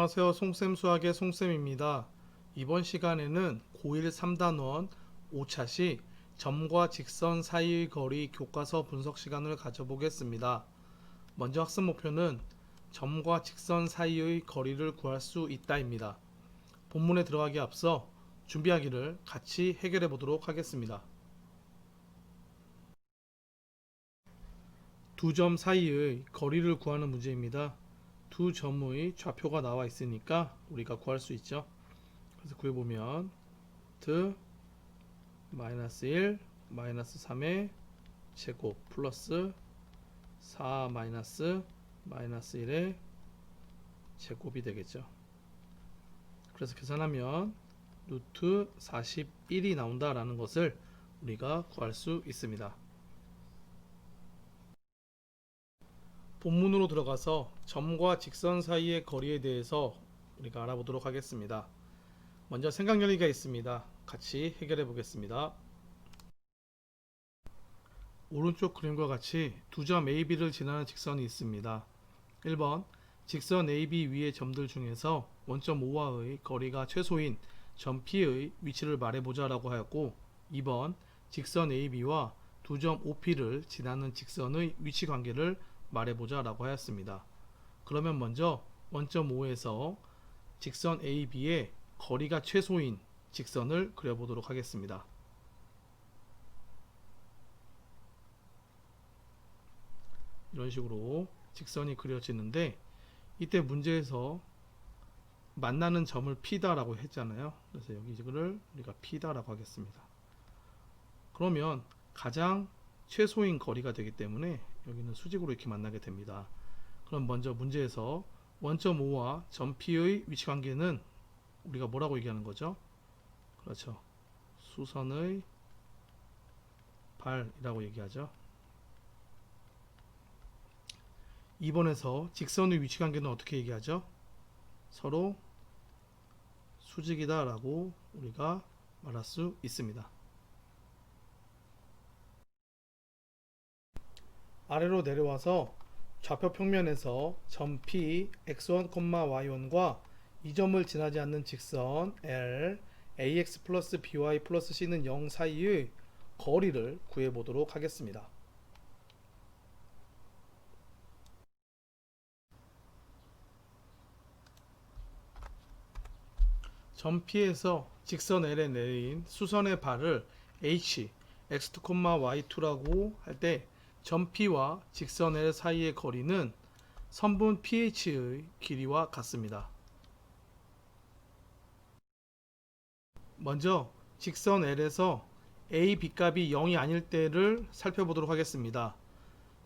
안녕하세요. 송쌤 수학의 송쌤입니다. 이번 시간에는 고1 3단원 5차시 점과 직선 사이의 거리 교과서 분석 시간을 가져보겠습니다. 먼저 학습 목표는 점과 직선 사이의 거리를 구할 수 있다입니다. 본문에 들어가기 앞서 준비하기를 같이 해결해 보도록 하겠습니다. 두 점 사이의 거리를 구하는 문제입니다. 두 점의 좌표가 나와 있으니까 우리가 구할 수 있죠. 그래서 구해보면 마이너스 1 마이너스 3의 제곱 플러스 4 마이너스 1의 제곱이 되겠죠. 그래서 계산하면 루트 41이 나온다라는 것을 우리가 구할 수 있습니다. 본문으로 들어가서 점과 직선 사이의 거리에 대해서 우리가 알아보도록 하겠습니다. 먼저 생각연리가 있습니다. 같이 해결해 보겠습니다. 오른쪽 그림과 같이 두 점 AB를 지나는 직선이 있습니다. 1번 직선 AB 위의 점들 중에서 원점 O와의 거리가 최소인 점 P의 위치를 말해보자 라고 하였고, 2번 직선 AB와 두 점 OP를 지나는 직선의 위치 관계를 말해보자 라고 하였습니다. 그러면 먼저 원점 O에서 직선 AB의 거리가 최소인 직선을 그려보도록 하겠습니다. 이런 식으로 직선이 그려지는데, 이때 문제에서 만나는 점을 P다라고 했잖아요. 그래서 여기 이거를 우리가 P다라고 하겠습니다. 그러면 가장 최소인 거리가 되기 때문에 여기는 수직으로 이렇게 만나게 됩니다. 그럼 먼저 문제에서 원점 O와 점 P의 위치 관계는 우리가 뭐라고 얘기하는 거죠? 그렇죠. 수선의 발이라고 얘기하죠. 2번에서 직선의 위치 관계는 어떻게 얘기하죠? 서로 수직이다 라고 우리가 말할 수 있습니다. 아래로 내려와서 좌표 평면에서 점 P, x1, y1과 이 점을 지나지 않는 직선 L, ax 플러스 by 플러스 c는 0 사이의 거리를 구해보도록 하겠습니다. 점 P에서 직선 L에 내린 수선의 발을 H, x2, y2라고 할 때 점 P와 직선 L 사이의 거리는 선분 PH의 길이와 같습니다. 먼저 직선 L에서 A, B 값이 0이 아닐 때를 살펴보도록 하겠습니다.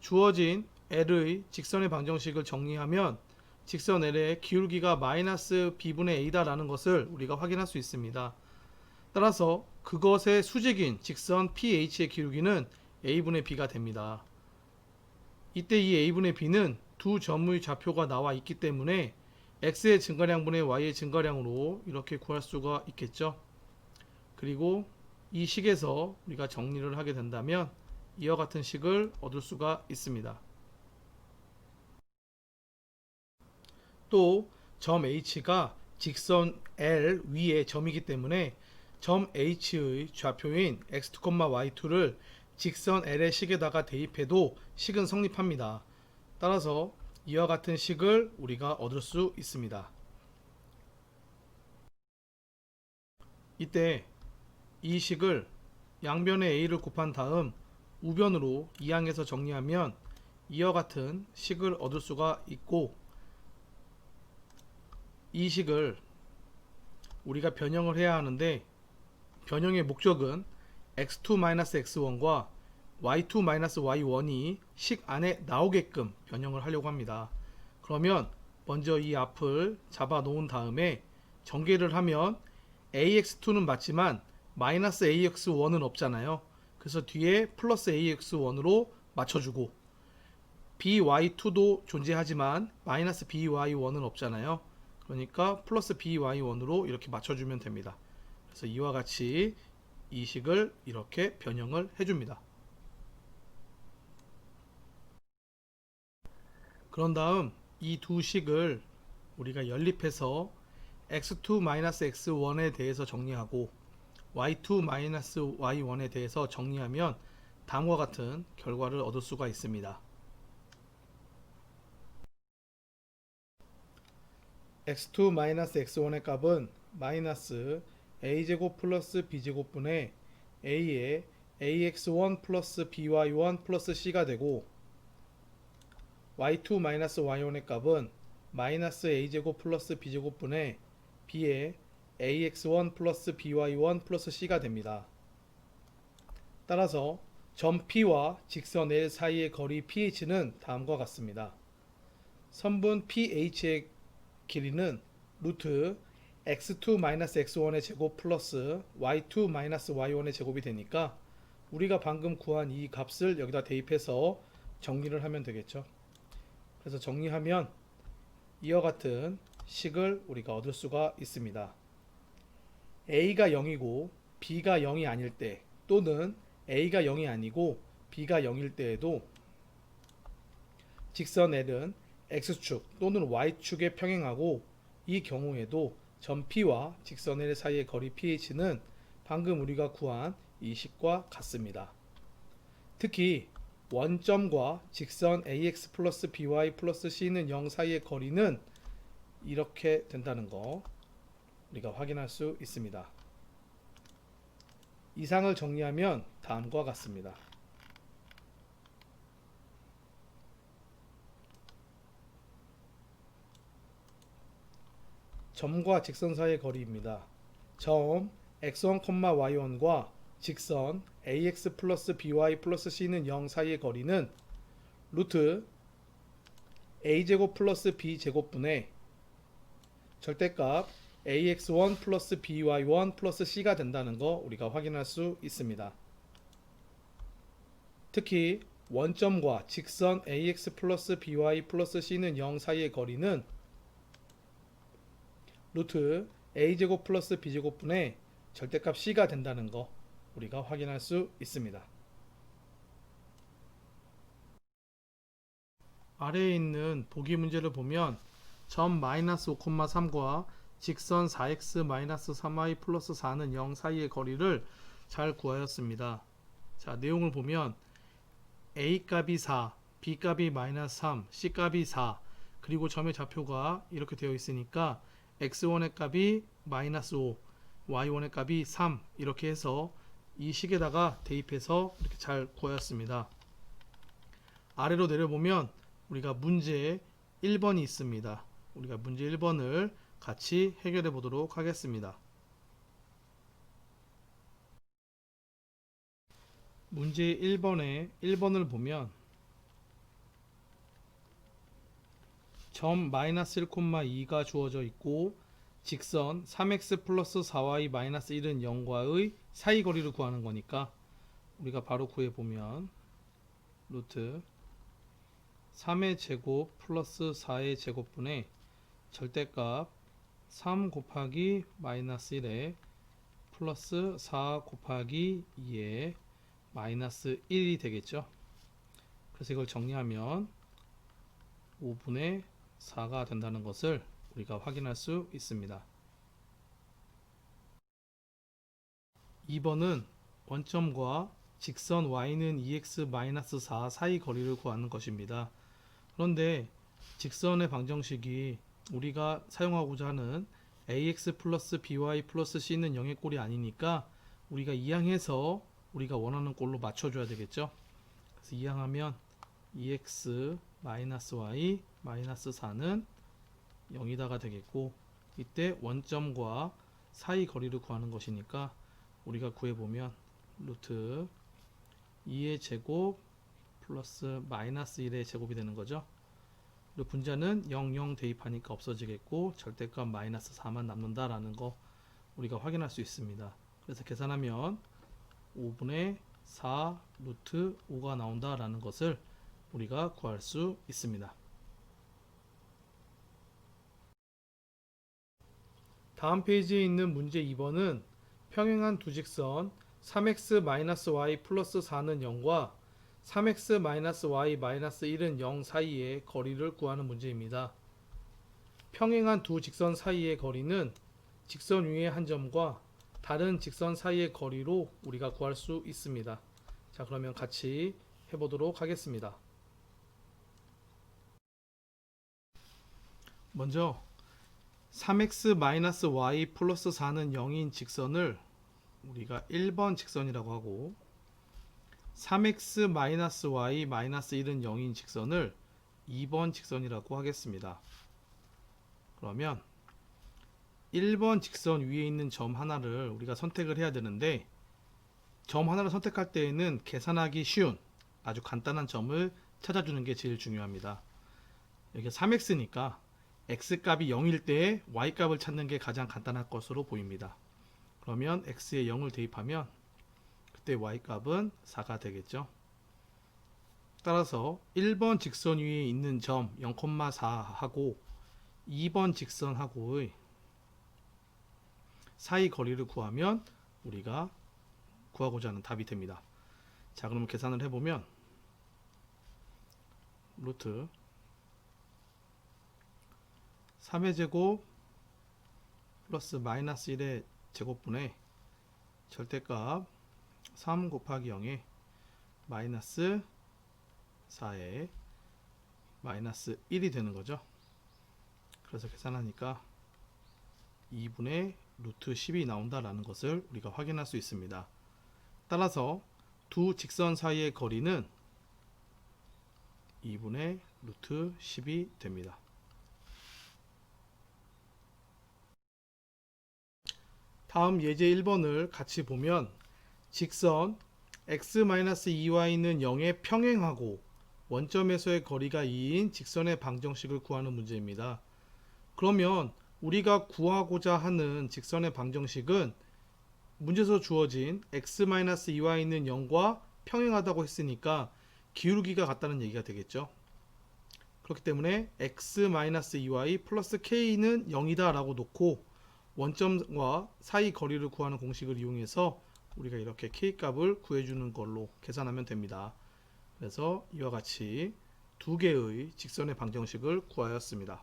주어진 L의 직선의 방정식을 정리하면 직선 L의 기울기가 마이너스 B분의 A다 라는 것을 우리가 확인할 수 있습니다. 따라서 그것의 수직인 직선 PH의 기울기는 A분의 B가 됩니다. 이때 이 A분의 B는 두 점의 좌표가 나와 있기 때문에 X의 증가량분의 Y의 증가량으로 이렇게 구할 수가 있겠죠. 그리고 이 식에서 우리가 정리를 하게 된다면 이와 같은 식을 얻을 수가 있습니다. 또 점 H가 직선 L 위의 점이기 때문에 점 H의 좌표인 x2, y2를 직선 L의 식에다가 대입해도 식은 성립합니다. 따라서 이와 같은 식을 우리가 얻을 수 있습니다. 이때 이 식을 양변에 A를 곱한 다음 우변으로 이항해서 정리하면 이와 같은 식을 얻을 수가 있고, 이 식을 우리가 변형을 해야 하는데 변형의 목적은 x2-x1과 y2-y1이 식 안에 나오게끔 변형을 하려고 합니다. 그러면 먼저 이 앞을 잡아 놓은 다음에 전개를 하면 ax2는 맞지만 마이너스 ax1은 없잖아요. 그래서 뒤에 플러스 ax1으로 맞춰주고, by2도 존재하지만 마이너스 by1은 없잖아요. 그러니까 플러스 by1으로 이렇게 맞춰주면 됩니다. 그래서 이와 같이 이 식을 이렇게 변형을 해줍니다. 그런 다음 이 두 식을 우리가 연립해서 x2-x1에 대해서 정리하고 y2-y1에 대해서 정리하면 다음과 같은 결과를 얻을 수가 있습니다. x2-x1의 값은 마이너스 a제곱 플러스 b제곱분의 a의 ax1 플러스 by1 플러스 c가 되고 y2-y1의 값은 마이너스 a제곱 플러스 b제곱분의 b의 ax1 플러스 by1 플러스 c가 됩니다. 따라서 점 P와 직선 L 사이의 거리 PH는 다음과 같습니다. 선분 PH의 길이는 루트 x2-x1의 제곱 플러스 y2-y1의 제곱이 되니까 우리가 방금 구한 이 값을 여기다 대입해서 정리를 하면 되겠죠. 그래서 정리하면 이와 같은 식을 우리가 얻을 수가 있습니다. A가 0이고 B가 0이 아닐 때 또는 A가 0이 아니고 B가 0일 때에도 직선 L은 X축 또는 Y축에 평행하고 이 경우에도 점 P와 직선 L 사이의 거리 PH는 방금 우리가 구한 이 식과 같습니다. 특히 원점과 직선 AX 플러스 BY 플러스 C는 0 사이의 거리는 이렇게 된다는 거 우리가 확인할 수 있습니다. 이상을 정리하면 다음과 같습니다. 점과 직선 사이의 거리입니다. 점 x1, y1과 직선 ax 플러스 by 플러스 c는 0 사이의 거리는 루트 a제곱 플러스 b제곱분의 절대값 ax1 플러스 by1 플러스 c가 된다는 거 우리가 확인할 수 있습니다. 특히 원점과 직선 ax 플러스 by 플러스 c는 0 사이의 거리는 루트 a제곱 플러스 b제곱분의 절대값 c가 된다는 거 우리가 확인할 수 있습니다. 아래에 있는 보기 문제를 보면 점 마이너스 5,3과 직선 4x-3y 플러스 4는 0 사이의 거리를 잘 구하였습니다. 자, 내용을 보면 a 값이 4, b 값이 마이너스 3, c 값이 4 그리고 점의 좌표가 이렇게 되어 있으니까 x1의 값이 마이너스 5, y1의 값이 3 이렇게 해서 이 식에다가 대입해서 이렇게 잘 구하였습니다. 아래로 내려보면 우리가 문제 1번이 있습니다. 우리가 문제 1번을 같이 해결해 보도록 하겠습니다. 문제 1번을 보면 점 마이너스 1,2가 주어져 있고 직선 3x 플러스 4y 마이너스 1은 0과의 사이 거리를 구하는 거니까 우리가 바로 구해보면 루트 3의 제곱 플러스 4의 제곱분의 절대값 3 곱하기 마이너스 1에 플러스 4 곱하기 2에 마이너스 1이 되겠죠. 그래서 이걸 정리하면 5분의 4가 된다는 것을 우리가 확인할 수 있습니다. 2번은 원점과 직선 y는 2x-4 사이 거리를 구하는 것입니다. 그런데 직선의 방정식이 우리가 사용하고자 하는 ax 플러스 by 플러스 c는 0의 꼴이 아니니까 우리가 이항해서 우리가 원하는 꼴로 맞춰줘야 되겠죠. 그래서 이항하면 2x 마이너스 y 마이너스 4는 0이다가 되겠고 이때 원점과 사이 거리를 구하는 것이니까 우리가 구해보면 루트 2의 제곱 플러스 마이너스 1의 제곱이 되는 거죠. 그리고 분자는 0, 0 대입하니까 없어지겠고 절대값 마이너스 4만 남는다라는 거 우리가 확인할 수 있습니다. 그래서 계산하면 5분의 4 루트 5가 나온다라는 것을 우리가 구할 수 있습니다. 다음 페이지에 있는 문제 2번은 평행한 두 직선 3x-y 플러스 4는 0과 3x-y 1은 0 사이의 거리를 구하는 문제입니다. 평행한 두 직선 사이의 거리는 직선 위의 한 점과 다른 직선 사이의 거리로 우리가 구할 수 있습니다. 자, 그러면 같이 해보도록 하겠습니다. 먼저 3x-y 플러스 4는 0인 직선을 우리가 1번 직선이라고 하고, 3x-y 1은 0인 직선을 2번 직선이라고 하겠습니다. 그러면 1번 직선 위에 있는 점 하나를 우리가 선택을 해야 되는데, 점 하나를 선택할 때에는 계산하기 쉬운 아주 간단한 점을 찾아주는 게 제일 중요합니다. 여기 3x니까 x값이 0일 때 y값을 찾는 게 가장 간단할 것으로 보입니다. 그러면 x에 0을 대입하면 그때 y값은 4가 되겠죠. 따라서 1번 직선 위에 있는 점 0,4하고 2번 직선하고의 사이 거리를 구하면 우리가 구하고자 하는 답이 됩니다. 자, 그럼 계산을 해보면 루트 3의 제곱 플러스 마이너스 1의 제곱분의 절대값 3 곱하기 0에 마이너스 4에 마이너스 1이 되는 거죠. 그래서 계산하니까 2분의 루트 10이 나온다라는 것을 우리가 확인할 수 있습니다. 따라서 두 직선 사이의 거리는 2분의 루트 10이 됩니다. 다음 예제 1번을 같이 보면 직선 x-2y는 0에 평행하고 원점에서의 거리가 2인 직선의 방정식을 구하는 문제입니다. 그러면 우리가 구하고자 하는 직선의 방정식은 문제에서 주어진 x-2y는 0과 평행하다고 했으니까 기울기가 같다는 얘기가 되겠죠. 그렇기 때문에 x-2y 플러스 k는 0이다 라고 놓고 원점과 사이 거리를 구하는 공식을 이용해서 우리가 이렇게 k값을 구해주는 걸로 계산하면 됩니다. 그래서 이와 같이 두 개의 직선의 방정식을 구하였습니다.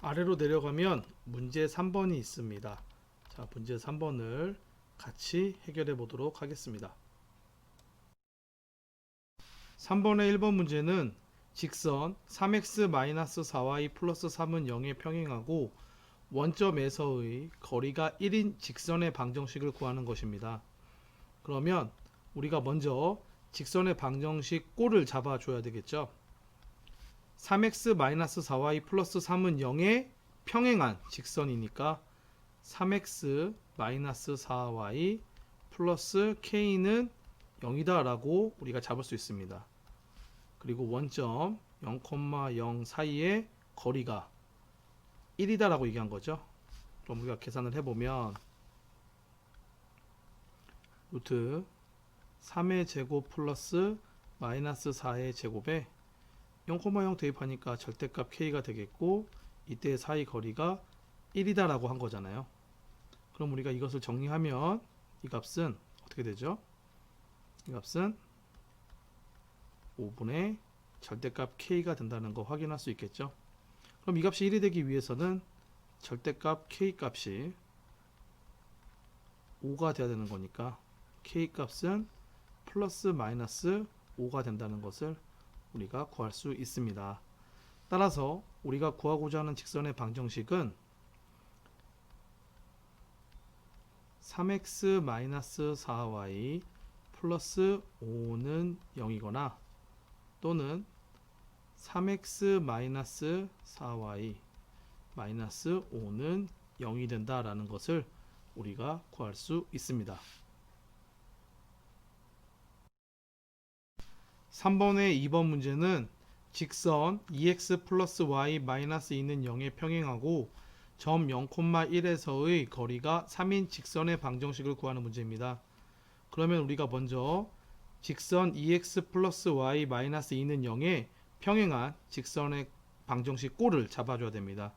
아래로 내려가면 문제 3번이 있습니다. 자, 문제 3번을 같이 해결해 보도록 하겠습니다. 3번의 1번 문제는 직선 3x-4y 플러스 3은 0에 평행하고 원점에서의 거리가 1인 직선의 방정식을 구하는 것입니다. 그러면 우리가 먼저 직선의 방정식 꼴을 잡아줘야 되겠죠. 3x-4y 플러스 3은 0에 평행한 직선이니까 3x-4y 플러스 k는 0이다 라고 우리가 잡을 수 있습니다. 그리고 원점 0,0 사이의 거리가 1이다 라고 얘기한 거죠. 그럼 우리가 계산을 해보면 루트 3의 제곱 플러스 마이너스 4의 제곱에 0,0 대입하니까 절대값 k가 되겠고, 이때 사이 거리가 1이다 라고 한 거잖아요. 그럼 우리가 이것을 정리하면 이 값은 어떻게 되죠? 이 값은 5분의 절대값 k가 된다는 거 확인할 수 있겠죠. 그럼 이 값이 1이 되기 위해서는 절대값 k 값이 5가 돼야 되는 거니까 k 값은 플러스 마이너스 5가 된다는 것을 우리가 구할 수 있습니다. 따라서 우리가 구하고자 하는 직선의 방정식은 3x-4y 플러스 5는 0이거나 또는 3x-4y 마이너스 5는 0이 된다라는 것을 우리가 구할 수 있습니다. 3번의 2번 문제는 직선 2x 플러스 y 마이너스 2는 0에 평행하고 점 0,1에서의 거리가 3인 직선의 방정식을 구하는 문제입니다. 그러면 우리가 먼저 직선 2x 플러스 y 마이너스 2는 0에 평행한 직선의 방정식 꼴을 잡아줘야 됩니다.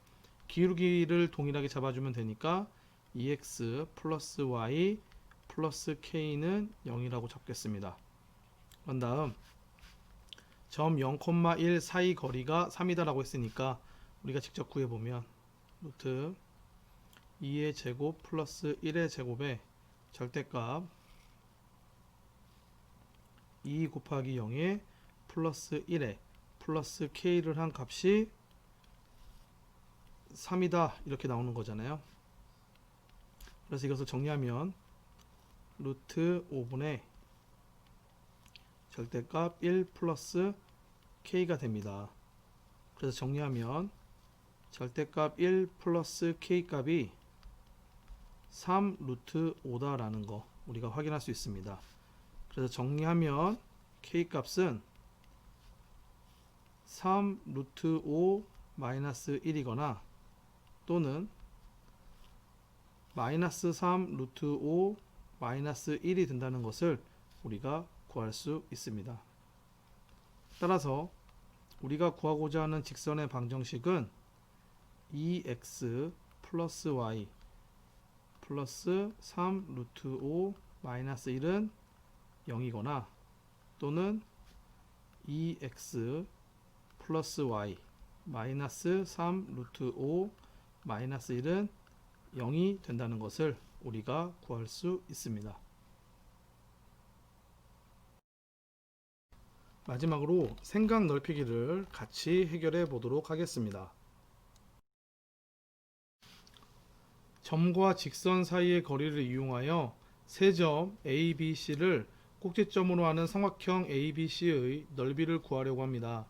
기울기를 동일하게 잡아주면 되니까 2x 플러스 y 플러스 k는 0이라고 잡겠습니다. 그런 다음 점 0,1 사이 거리가 3이다 라고 했으니까 우리가 직접 구해보면 루트 2의 제곱 플러스 1의 제곱의 절대값 2 곱하기 0에 플러스 1에 플러스 k를 한 값이 3이다 이렇게 나오는 거잖아요. 그래서 이것을 정리하면 루트 5분의 절대값 1 플러스 k가 됩니다. 그래서 정리하면 절대값 1 플러스 k 값이 3 루트 5다 라는 거 우리가 확인할 수 있습니다. 그래서 정리하면 k 값은 3 루트 5 마이너스 1이거나 또는 마이너스 3 루트 5 마이너스 1이 된다는 것을 우리가 구할 수 있습니다. 따라서 우리가 구하고자 하는 직선의 방정식은 2x 플러스 y 플러스 3 루트 5 마이너스 1은 0이거나 또는 2x 플러스 y 마이너스 3 루트 5 마이너스 1은 0이 된다는 것을 우리가 구할 수 있습니다. 마지막으로 생각 넓히기를 같이 해결해 보도록 하겠습니다. 점과 직선 사이의 거리를 이용하여 세 점 A, B, C를 꼭지점으로 하는 삼각형 ABC의 넓이를 구하려고 합니다.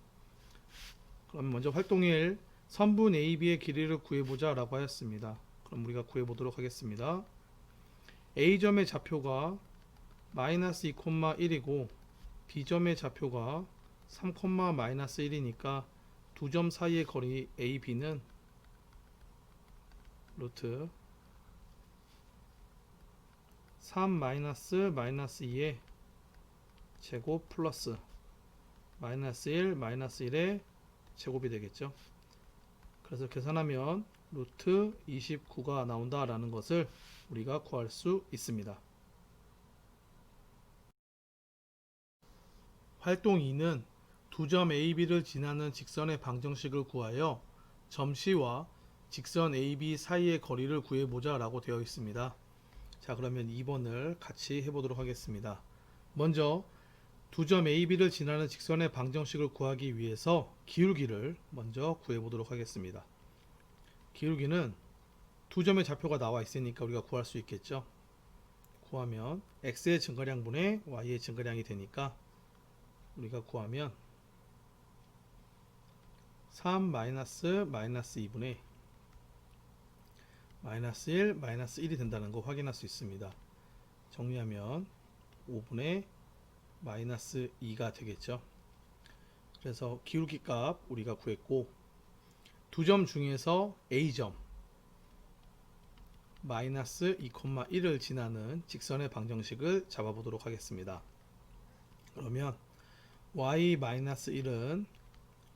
그럼 먼저 활동 1, 선분 AB의 길이를 구해보자 라고 하였습니다. 그럼 우리가 구해보도록 하겠습니다. A점의 좌표가 마이너스 2,1이고 B점의 좌표가 3, 마이너스 1이니까 두 점 사이의 거리 AB는 루트 3 마이너스 2의 제곱 플러스 마이너스 1 마이너스 1의 제곱이 되겠죠. 그래서 계산하면 루트 29가 나온다 라는 것을 우리가 구할 수 있습니다. 활동 2는 두 점 AB를 지나는 직선의 방정식을 구하여 점 C와 직선 AB 사이의 거리를 구해보자 라고 되어 있습니다. 자, 그러면 2번을 같이 해보도록 하겠습니다. 먼저 두 점 AB를 지나는 직선의 방정식을 구하기 위해서 기울기를 먼저 구해보도록 하겠습니다. 기울기는 두 점의 좌표가 나와 있으니까 우리가 구할 수 있겠죠. 구하면 x의 증가량분의 y의 증가량이 되니까 우리가 구하면 3 마이너스 2분의 마이너스 1 마이너스 1이 된다는 거 확인할 수 있습니다. 정리하면 5분의 마이너스 2가 되겠죠. 그래서 기울기 값 우리가 구했고 두 점 중에서 A점 마이너스 2,1을 지나는 직선의 방정식을 잡아보도록 하겠습니다. 그러면 y 마이너스 1은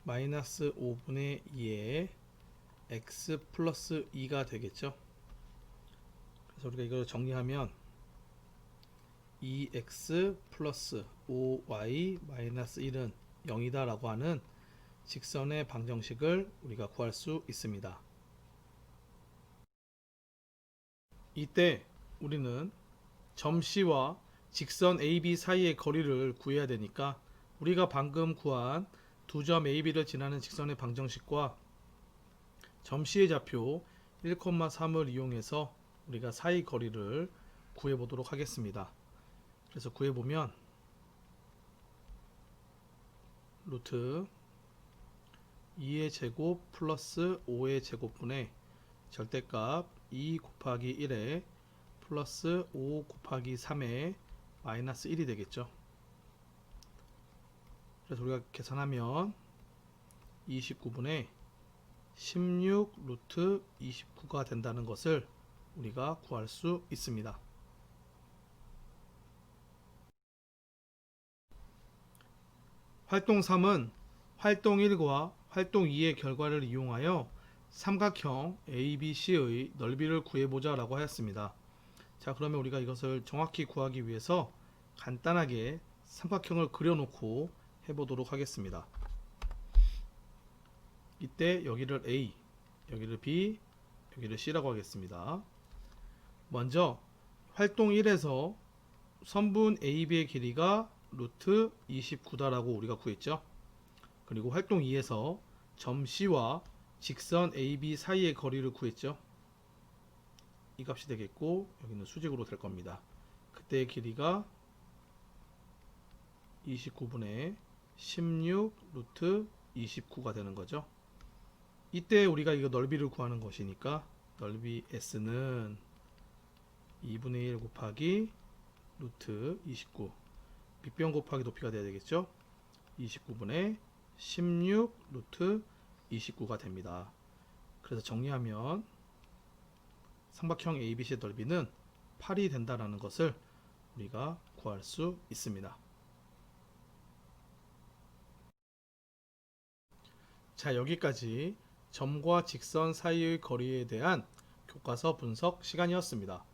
마이너스 5분의 2의 x 플러스 2가 되겠죠. 그래서 우리가 이걸 정리하면 2x 플러스 5y 마이너스 1은 0이다 라고 하는 직선의 방정식을 우리가 구할 수 있습니다. 이때 우리는 점 C와 직선 AB 사이의 거리를 구해야 되니까 우리가 방금 구한 두 점 AB를 지나는 직선의 방정식과 점 C의 좌표 1,3을 이용해서 우리가 사이 거리를 구해보도록 하겠습니다. 그래서 구해보면 루트 2의 제곱 플러스 5의 제곱분의 절대값 2 곱하기 1에 플러스 5 곱하기 3에 마이너스 1이 되겠죠. 그래서 우리가 계산하면 29분의 16 루트 29가 된다는 것을 우리가 구할 수 있습니다. 활동 3은 활동 1과 활동 2의 결과를 이용하여 삼각형 ABC의 넓이를 구해보자 라고 하였습니다. 자, 그러면 우리가 이것을 정확히 구하기 위해서 간단하게 삼각형을 그려놓고 해보도록 하겠습니다. 이때 여기를 A, 여기를 B, 여기를 C라고 하겠습니다. 먼저 활동 1에서 선분 AB의 길이가 루트 29다라고 우리가 구했죠. 그리고 활동 2에서 점 C와 직선 AB 사이의 거리를 구했죠. 이 값이 되겠고 여기는 수직으로 될 겁니다. 그때의 길이가 29분의 16 루트 29가 되는 거죠. 이때 우리가 이거 넓이를 구하는 것이니까 넓이 S는 2분의 1 곱하기 루트 29 밑변 곱하기 높이가 돼야 되겠죠. 29분의 16 루트 29가 됩니다. 그래서 정리하면 삼각형 ABC의 넓이는 8이 된다라는 것을 우리가 구할 수 있습니다. 자, 여기까지 점과 직선 사이의 거리에 대한 교과서 분석 시간이었습니다.